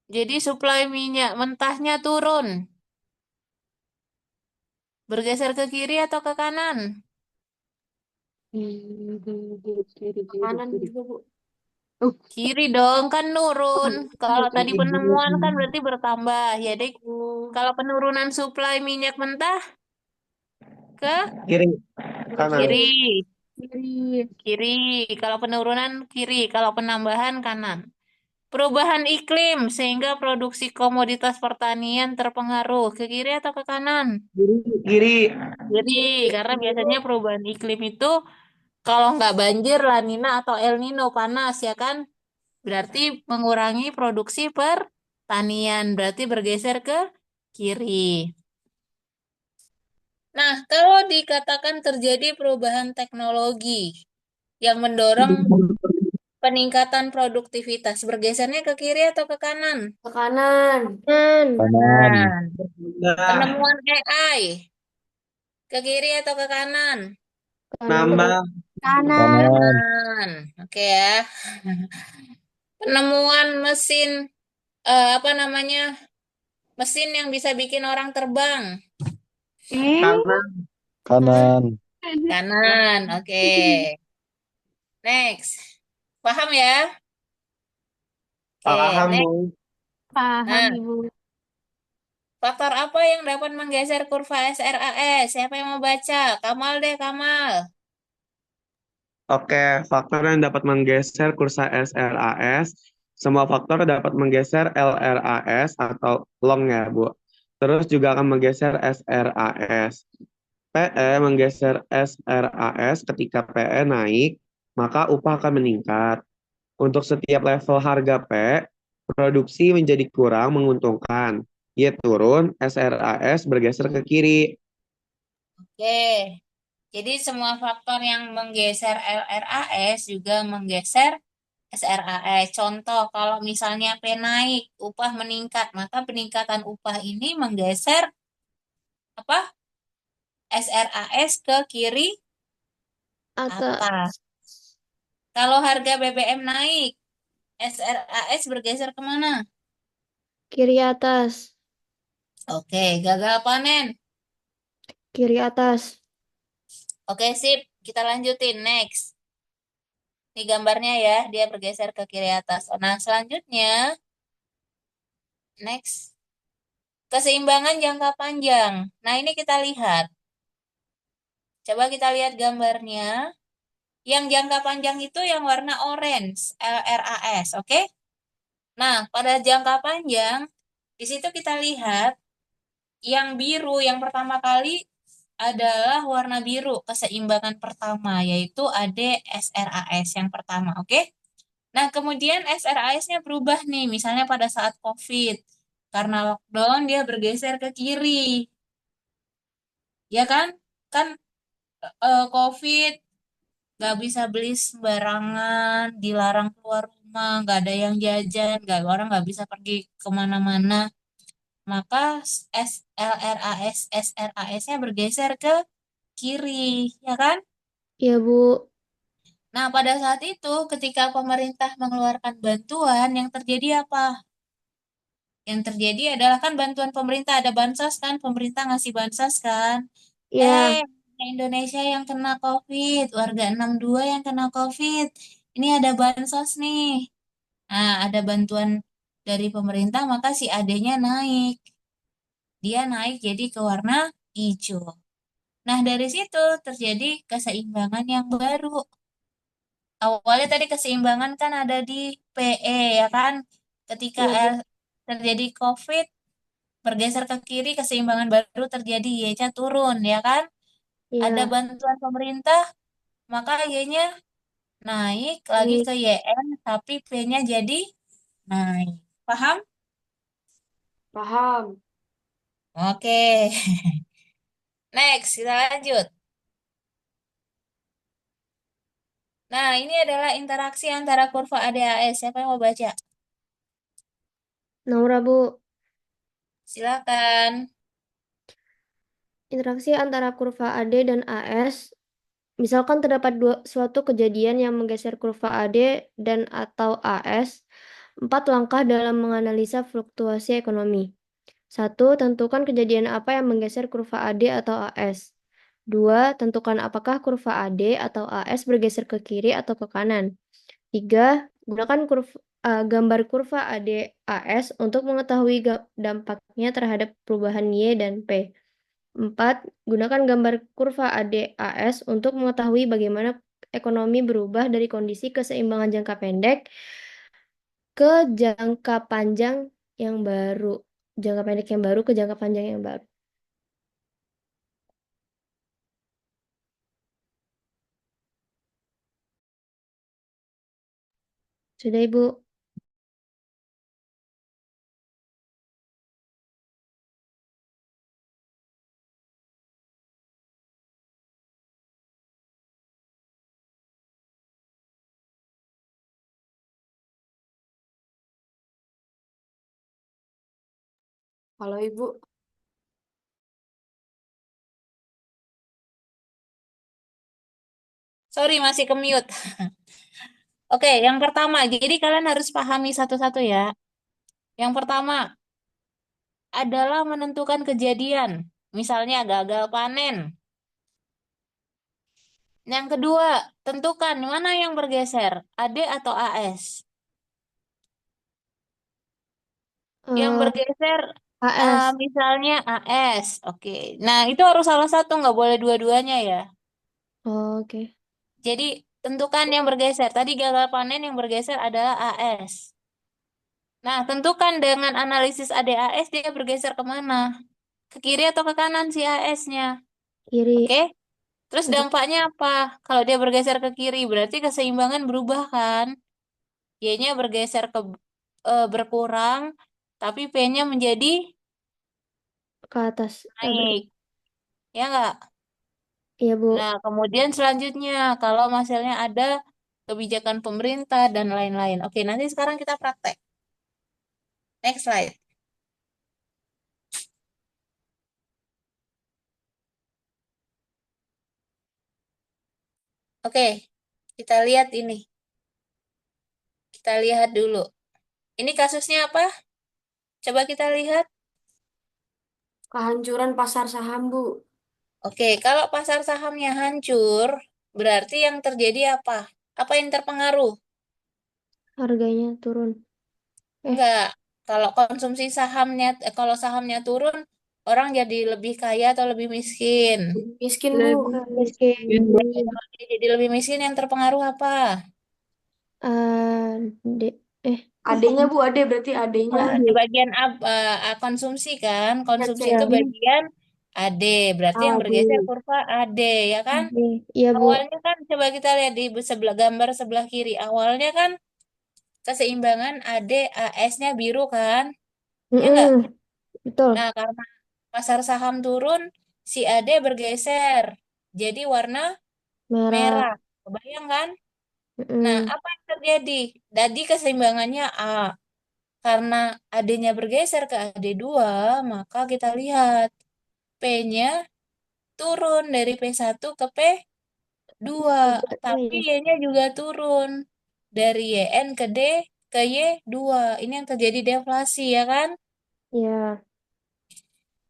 jadi supply minyak mentahnya turun. Bergeser ke kiri atau ke kanan? Ke kanan juga, Bu. Kiri dong, kan nurun. Kalau tadi penemuan kan berarti bertambah. Jadi kalau penurunan supply minyak mentah ke Kiri, kanan. kiri, Kiri. kiri. Kalau penurunan kiri, kalau penambahan kanan. Perubahan iklim sehingga produksi komoditas pertanian terpengaruh ke kiri atau ke kanan? Kiri, kiri. Kiri, karena biasanya perubahan iklim itu kalau nggak banjir, La Nina atau El Nino panas ya kan? Berarti mengurangi produksi pertanian, berarti bergeser ke kiri. Nah, kalau dikatakan terjadi perubahan teknologi yang mendorong peningkatan produktivitas, bergesernya ke kiri atau ke kanan? Ke kanan. Kanan. Kanan. Nah, Penemuan AI, ke kiri atau ke kanan? nambah. Kanan. Kanan. Oke ya. Penemuan mesin, apa namanya? Mesin yang bisa bikin orang terbang. Kanan. Kanan. Kanan, oke. Next. Paham ya? Oke, Paham, next. Bu. Nah, faktor apa yang dapat menggeser kurva SRAS? Siapa yang mau baca? Kamal deh, Kamal. Oke, faktor yang dapat menggeser kursa SRAS, semua faktor dapat menggeser LRAS atau long ya, Bu. Terus juga akan menggeser SRAS. PE menggeser SRAS ketika PE naik, maka upah akan meningkat. Untuk setiap level harga P, produksi menjadi kurang menguntungkan. Y turun, SRAS bergeser ke kiri. Oke. Jadi semua faktor yang menggeser LRAS juga menggeser SRAS. Contoh, kalau misalnya P naik, upah meningkat, maka peningkatan upah ini menggeser apa? SRAS ke kiri Atau atas. Kalau harga BBM naik, SRAS bergeser kemana? kiri atas, Oke, gagal panen. kiri atas. Oke, sip. Kita lanjutin. Next. Ini gambarnya ya, dia bergeser ke kiri atas. Nah, selanjutnya, next. Keseimbangan jangka panjang. Nah, ini kita lihat. Coba kita lihat gambarnya. Yang jangka panjang itu yang warna orange, LRAS, oke? Nah, pada jangka panjang, di situ kita lihat yang biru yang pertama kali adalah warna biru keseimbangan pertama, yaitu ADSRAS yang pertama, oke? Nah, kemudian SRAS-nya berubah nih, misalnya pada saat COVID. Karena lockdown, dia bergeser ke kiri. Ya kan? Kan COVID nggak bisa beli sembarangan, dilarang keluar rumah, nggak ada yang jajan, nggak orang nggak bisa pergi kemana-mana. Maka SRAS-nya bergeser ke kiri, ya kan? Iya, Bu. Nah, pada saat itu, ketika pemerintah mengeluarkan bantuan, yang terjadi apa? Yang terjadi adalah kan bantuan pemerintah, ada bansos kan, pemerintah ngasih bansos kan. Iya, Indonesia yang kena COVID, warga 62 yang kena COVID. Ini ada bansos nih. Nah, ada bantuan dari pemerintah, maka si AD-nya naik. Dia naik jadi ke warna hijau. Nah, dari situ terjadi keseimbangan yang baru. Awalnya tadi keseimbangan kan ada di PE, ya kan? Ketika iya, Bu. terjadi COVID, bergeser ke kiri, keseimbangan baru terjadi, Y-nya turun, ya kan? Ada Iya, bantuan pemerintah, maka Y-nya naik lagi ini ke YN, tapi P-nya jadi naik. Paham? Paham. Oke. Next, kita lanjut. Nah, ini adalah interaksi antara kurva ADAS. Siapa yang mau baca? Naura, Bu. Silakan. Interaksi antara kurva AD dan AS. Misalkan terdapat suatu kejadian yang menggeser kurva AD dan atau AS. 4 langkah dalam menganalisa fluktuasi ekonomi. 1. Tentukan kejadian apa yang menggeser kurva AD atau AS. 2. Tentukan apakah kurva AD atau AS bergeser ke kiri atau ke kanan. 3. Gunakan gambar kurva AD AS untuk mengetahui dampaknya terhadap perubahan Y dan P. 4. Gunakan gambar kurva AD/AS untuk mengetahui bagaimana ekonomi berubah dari kondisi keseimbangan jangka pendek ke jangka panjang yang baru. Jangka pendek yang baru ke jangka panjang yang baru. Sudah, Ibu. Halo Ibu. Sorry, masih ke mute. Oke, yang pertama. Jadi kalian harus pahami satu-satu ya. Yang pertama adalah menentukan kejadian. Misalnya gagal panen. Yang kedua, tentukan mana yang bergeser, AD atau AS. Yang Eh, bergeser AS. misalnya AS. Oke. Nah, itu harus salah satu, nggak boleh dua-duanya ya. Oke. Jadi, tentukan yang bergeser. Tadi gagal panen yang bergeser adalah AS. Nah, tentukan dengan analisis ADAS dia bergeser kemana? Ke kiri atau ke kanan si AS-nya. Kiri. Oke? Terus Oke. dampaknya apa? Kalau dia bergeser ke kiri, berarti keseimbangan berubah kan? Y-nya bergeser ke berkurang, tapi P-nya menjadi Ke atas. naik. Ya nggak? Iya, Bu. Nah, kemudian selanjutnya, kalau hasilnya ada kebijakan pemerintah, dan lain-lain. Oke, nanti sekarang kita praktek. Next slide. Oke, kita lihat ini. Kita lihat dulu. Ini kasusnya apa? Coba kita lihat. Kehancuran pasar saham, Bu. Oke, kalau pasar sahamnya hancur, berarti yang terjadi apa? Apa yang terpengaruh? Harganya turun. Enggak. Kalau konsumsi sahamnya, kalau sahamnya turun, orang jadi lebih kaya atau lebih miskin? Miskin, Bu. Lebih miskin. Kalau dia jadi lebih miskin, yang terpengaruh apa? Ade, Adanya, Bu, ade berarti adanya. Di bagian konsumsi kan? Konsumsi itu Ya, bagian AD, berarti yang Ade. bergeser kurva AD, ya kan? Ade. Iya, Bu. Awalnya kan coba kita lihat di sebelah gambar sebelah kiri. Awalnya kan keseimbangan AD AS-nya biru kan? Ya enggak? Mm-mm, betul. Nah, karena pasar saham turun, si AD bergeser jadi warna Merah. merah. Kebayang kan? Nah, Mm-mm. apa yang terjadi? Jadi keseimbangannya A. Karena AD-nya bergeser ke AD2, maka kita lihat P-nya turun dari P1 ke P2. Tapi Iya. Y-nya juga turun dari YN ke D ke Y2. Ini yang terjadi deflasi, ya kan? Iya.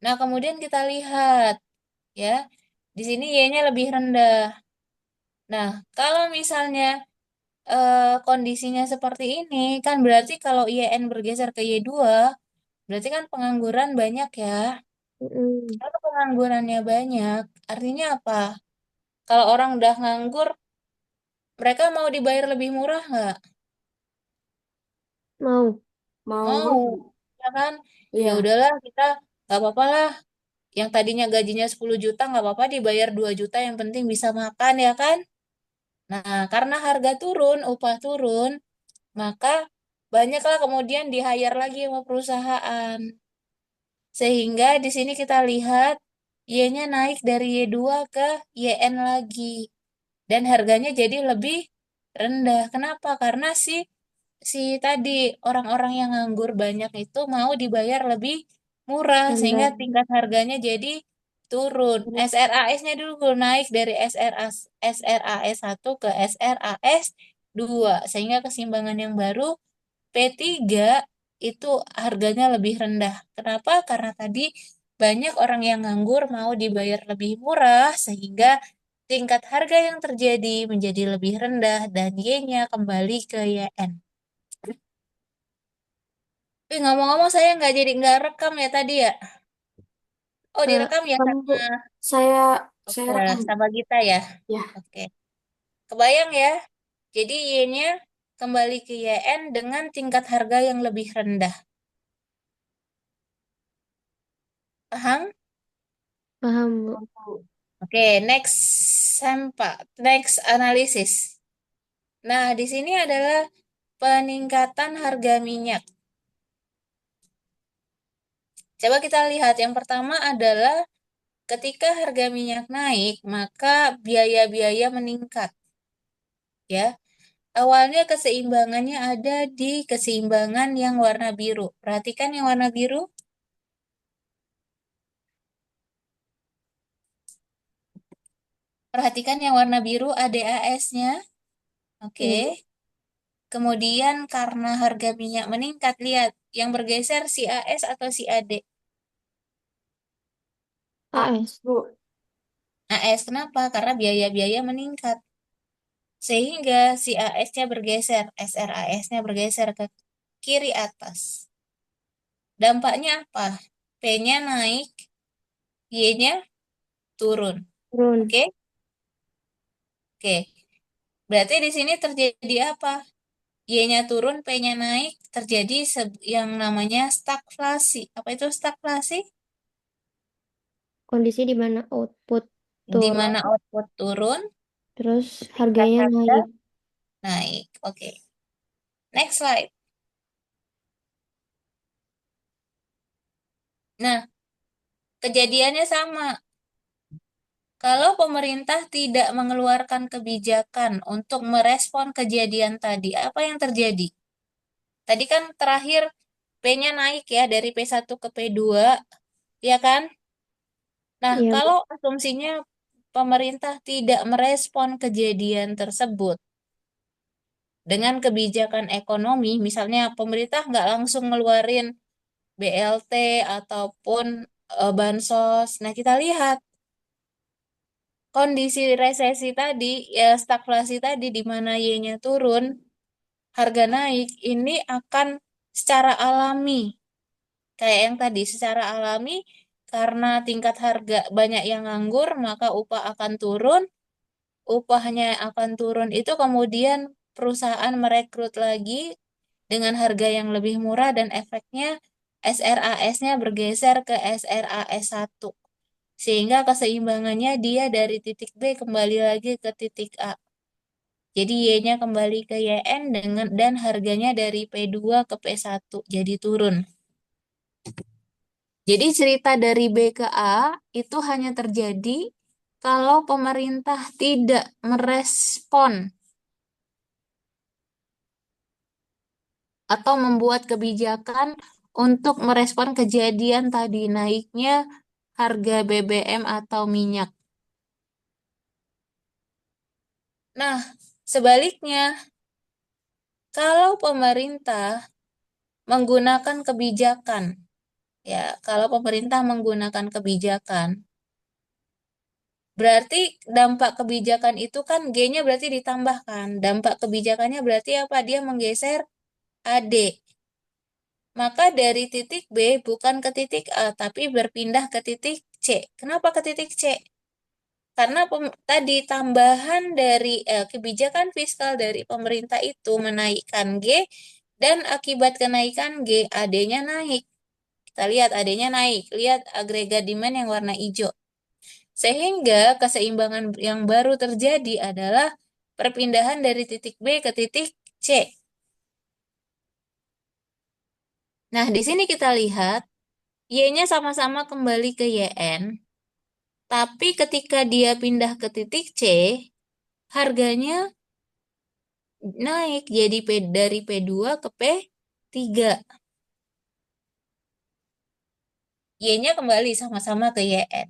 Nah, kemudian kita lihat ya. Di sini Y-nya lebih rendah. Nah, kalau misalnya kondisinya seperti ini, kan berarti kalau YN bergeser ke Y2, berarti kan pengangguran banyak ya. Mm-mm. Kalau penganggurannya banyak, artinya apa? Kalau orang udah nganggur, mereka mau dibayar lebih murah nggak? Mau. Mau, Mau, Bu. ya kan? Ya Iya. udahlah, kita nggak apa-apa lah. Yang tadinya gajinya 10 juta nggak apa-apa dibayar 2 juta, yang penting bisa makan, ya kan? Nah, karena harga turun, upah turun, maka banyaklah kemudian di-hire lagi sama perusahaan. Sehingga di sini kita lihat Y-nya naik dari Y2 ke YN lagi. Dan harganya jadi lebih rendah. Kenapa? Karena si si tadi orang-orang yang nganggur banyak itu mau dibayar lebih murah sehingga Rendah. tingkat harganya jadi turun. SRAS-nya dulu naik dari SRAS 1 ke SRAS 2 sehingga keseimbangan yang baru P3 itu harganya lebih rendah. Kenapa? Karena tadi banyak orang yang nganggur mau dibayar lebih murah sehingga tingkat harga yang terjadi menjadi lebih rendah dan Y-nya kembali ke YN. Ngomong-ngomong saya nggak rekam ya tadi ya. Oh, direkam ya Kamu, Bu. sama Saya, saya oke, rekam. sama kita ya. Ya. Oke. Kebayang ya. Jadi Y-nya kembali ke YN dengan tingkat harga yang lebih rendah. Paham? Paham, Bu. Oke, next next analisis. Nah, di sini adalah peningkatan harga minyak. Coba kita lihat, yang pertama adalah ketika harga minyak naik, maka biaya-biaya meningkat. Ya, awalnya keseimbangannya ada di keseimbangan yang warna biru. Perhatikan yang warna biru. Perhatikan yang warna biru ADAS-nya. Oke. Iya. Kemudian karena harga minyak meningkat, lihat yang bergeser si AS atau si AD. AS, AS. Bu. AS kenapa? Karena biaya-biaya meningkat. Sehingga si AS-nya bergeser, SRAS-nya bergeser ke kiri atas. Dampaknya apa? P-nya naik, Y-nya turun. Turun. Oke? Oke. Berarti di sini terjadi apa? Y-nya turun, P-nya naik, terjadi yang namanya stagflasi. Apa itu stagflasi? Kondisi di mana output Di turun, mana output turun, terus tingkat harganya harga naik. naik. Oke. Next slide. Nah, kejadiannya sama. Kalau pemerintah tidak mengeluarkan kebijakan untuk merespon kejadian tadi, apa yang terjadi? Tadi kan terakhir P-nya naik ya dari P1 ke P2, ya kan? Nah, Iya, Bu. kalau asumsinya pemerintah tidak merespon kejadian tersebut dengan kebijakan ekonomi, misalnya pemerintah nggak langsung ngeluarin BLT ataupun bansos. Nah, kita lihat kondisi resesi tadi, ya stagflasi tadi di mana Y-nya turun, harga naik, ini akan secara alami, kayak yang tadi, secara alami karena tingkat harga banyak yang nganggur, maka upah akan turun, upahnya akan turun itu kemudian perusahaan merekrut lagi dengan harga yang lebih murah dan efeknya SRAS-nya bergeser ke SRAS 1. Sehingga keseimbangannya dia dari titik B kembali lagi ke titik A. Jadi Y-nya kembali ke YN dan harganya dari P2 ke P1 jadi turun. Jadi cerita dari B ke A itu hanya terjadi kalau pemerintah tidak merespon atau membuat kebijakan untuk merespon kejadian tadi naiknya harga BBM atau minyak. Nah, sebaliknya, kalau pemerintah menggunakan kebijakan, ya, kalau pemerintah menggunakan kebijakan, berarti dampak kebijakan itu kan G-nya berarti ditambahkan. Dampak kebijakannya berarti apa? Dia menggeser AD. Maka dari titik B bukan ke titik A, tapi berpindah ke titik C. Kenapa ke titik C? Karena tadi tambahan dari kebijakan fiskal dari pemerintah itu menaikkan G, dan akibat kenaikan G, AD-nya naik. Kita lihat AD-nya naik, lihat agregat demand yang warna hijau. Sehingga keseimbangan yang baru terjadi adalah perpindahan dari titik B ke titik C. Nah, di sini kita lihat Y-nya sama-sama kembali ke YN, tapi ketika dia pindah ke titik C, harganya naik jadi dari P2 ke P3. Y-nya kembali sama-sama ke YN.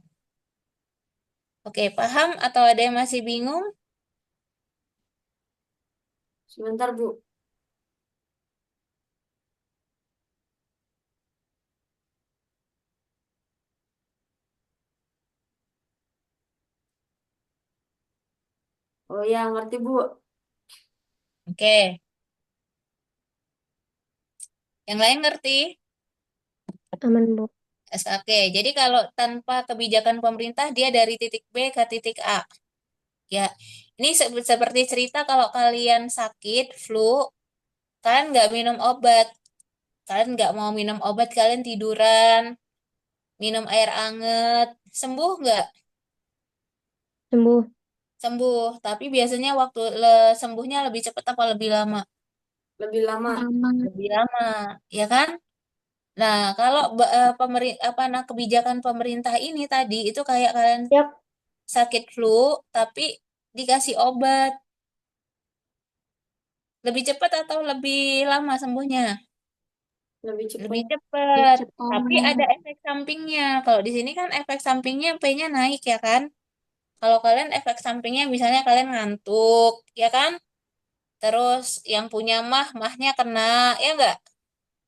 Oke, paham atau ada yang masih bingung? Sebentar, Bu. Oh ya, ngerti, Bu. Oke, yang lain ngerti? Aman, Bu. Oke, jadi kalau tanpa kebijakan pemerintah, dia dari titik B ke titik A. Ya, ini seperti cerita kalau kalian sakit, flu, kalian nggak minum obat. Kalian nggak mau minum obat, kalian tiduran, minum air anget, sembuh nggak? Sembuh. Sembuh, tapi biasanya waktu sembuhnya lebih cepat apa lebih lama? Lebih lama. Lebih lama, ya kan? Nah, kalau kebijakan pemerintah ini tadi itu kayak kalian Yap, sakit flu tapi dikasih obat, lebih cepat atau lebih lama sembuhnya? Lebih Lebih cepat. cepat. Tapi ada efek sampingnya. Kalau di sini kan efek sampingnya P-nya naik ya kan? Kalau kalian efek sampingnya misalnya kalian ngantuk, ya kan? Terus yang punya mahnya kena, ya enggak?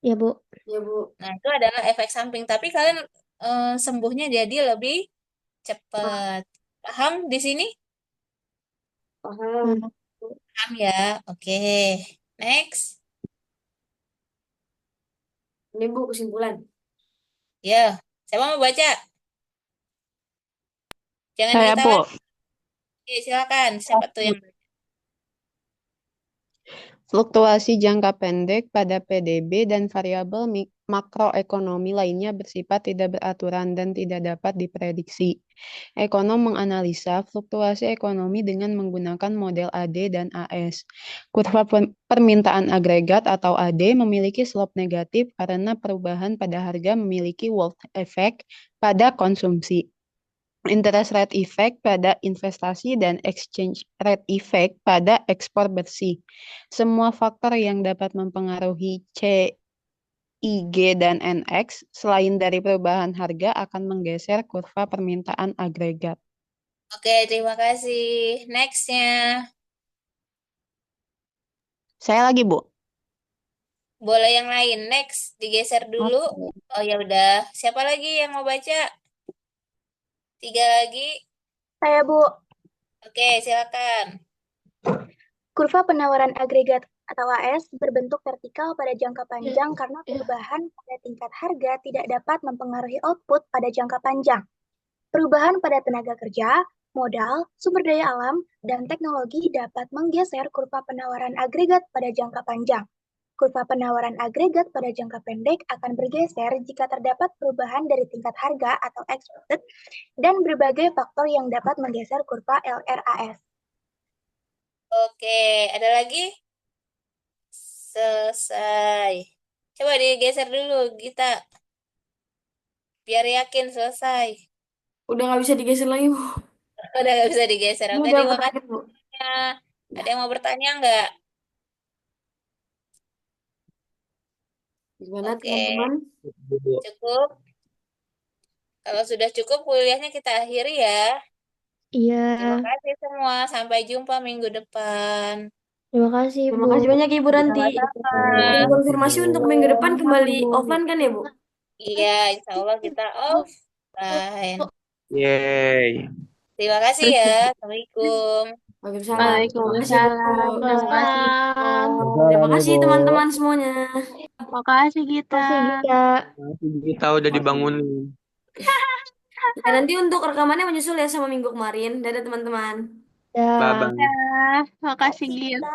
ya, Bu. Ya, Bu. Nah, itu adalah efek samping. Tapi kalian sembuhnya jadi lebih Paham. cepat. Paham di sini? Paham. Hmm. Paham ya? Oke. Next. Ini, Bu, kesimpulan. Ya, siapa mau baca? Jangan Saya, diketawain. Bu. Oke, silakan. Siapa tuh yang Fluktuasi jangka pendek pada PDB dan variabel makroekonomi lainnya bersifat tidak beraturan dan tidak dapat diprediksi. Ekonom menganalisa fluktuasi ekonomi dengan menggunakan model AD dan AS. Kurva permintaan agregat atau AD memiliki slope negatif karena perubahan pada harga memiliki Wolff effect pada konsumsi. interest rate effect pada investasi dan exchange rate effect pada ekspor bersih. Semua faktor yang dapat mempengaruhi C, IG, dan NX selain dari perubahan harga akan menggeser kurva permintaan agregat. Oke, terima kasih. Nextnya. Saya lagi, Bu. Boleh yang lain. Next, digeser dulu. Oh ya udah. Siapa lagi yang mau baca? 3 lagi. Saya, Bu. Oke, silakan. Kurva penawaran agregat atau AS berbentuk vertikal pada jangka panjang karena perubahan pada tingkat harga tidak dapat mempengaruhi output pada jangka panjang. Perubahan pada tenaga kerja, modal, sumber daya alam, dan teknologi dapat menggeser kurva penawaran agregat pada jangka panjang. Kurva penawaran agregat pada jangka pendek akan bergeser jika terdapat perubahan dari tingkat harga atau expected dan berbagai faktor yang dapat menggeser kurva LRAS. Oke, ada lagi? Selesai. Coba digeser dulu, Gita. Biar yakin selesai. Udah nggak bisa digeser lagi, Bu. Udah nggak bisa digeser. Ini Oke, udah terima terakhir, kasih. Bu. Ada yang mau bertanya nggak? Gimana, Oke, teman-teman? cukup. Kalau sudah cukup, kuliahnya kita akhiri ya. Iya, Terima kasih semua. Sampai jumpa minggu depan. terima kasih, Terima Bu. kasih banyak, Ibu Ranti. Sama-sama. Konfirmasi untuk minggu depan kembali offline kan ya, Bu? Iya, insya Allah kita offline. Yeay. Terima kasih ya. Assalamualaikum. Waalaikumsalam. Terima kasih, Bu. Waalaikumsalam. Terima kasih teman-teman semuanya. Makasih, Gita. Terima kasih, Gita. Kita udah dibangunin. Ya, nanti untuk rekamannya menyusul ya sama minggu kemarin. Dadah teman-teman. Ya. Bye-bye. Makasih, Gita.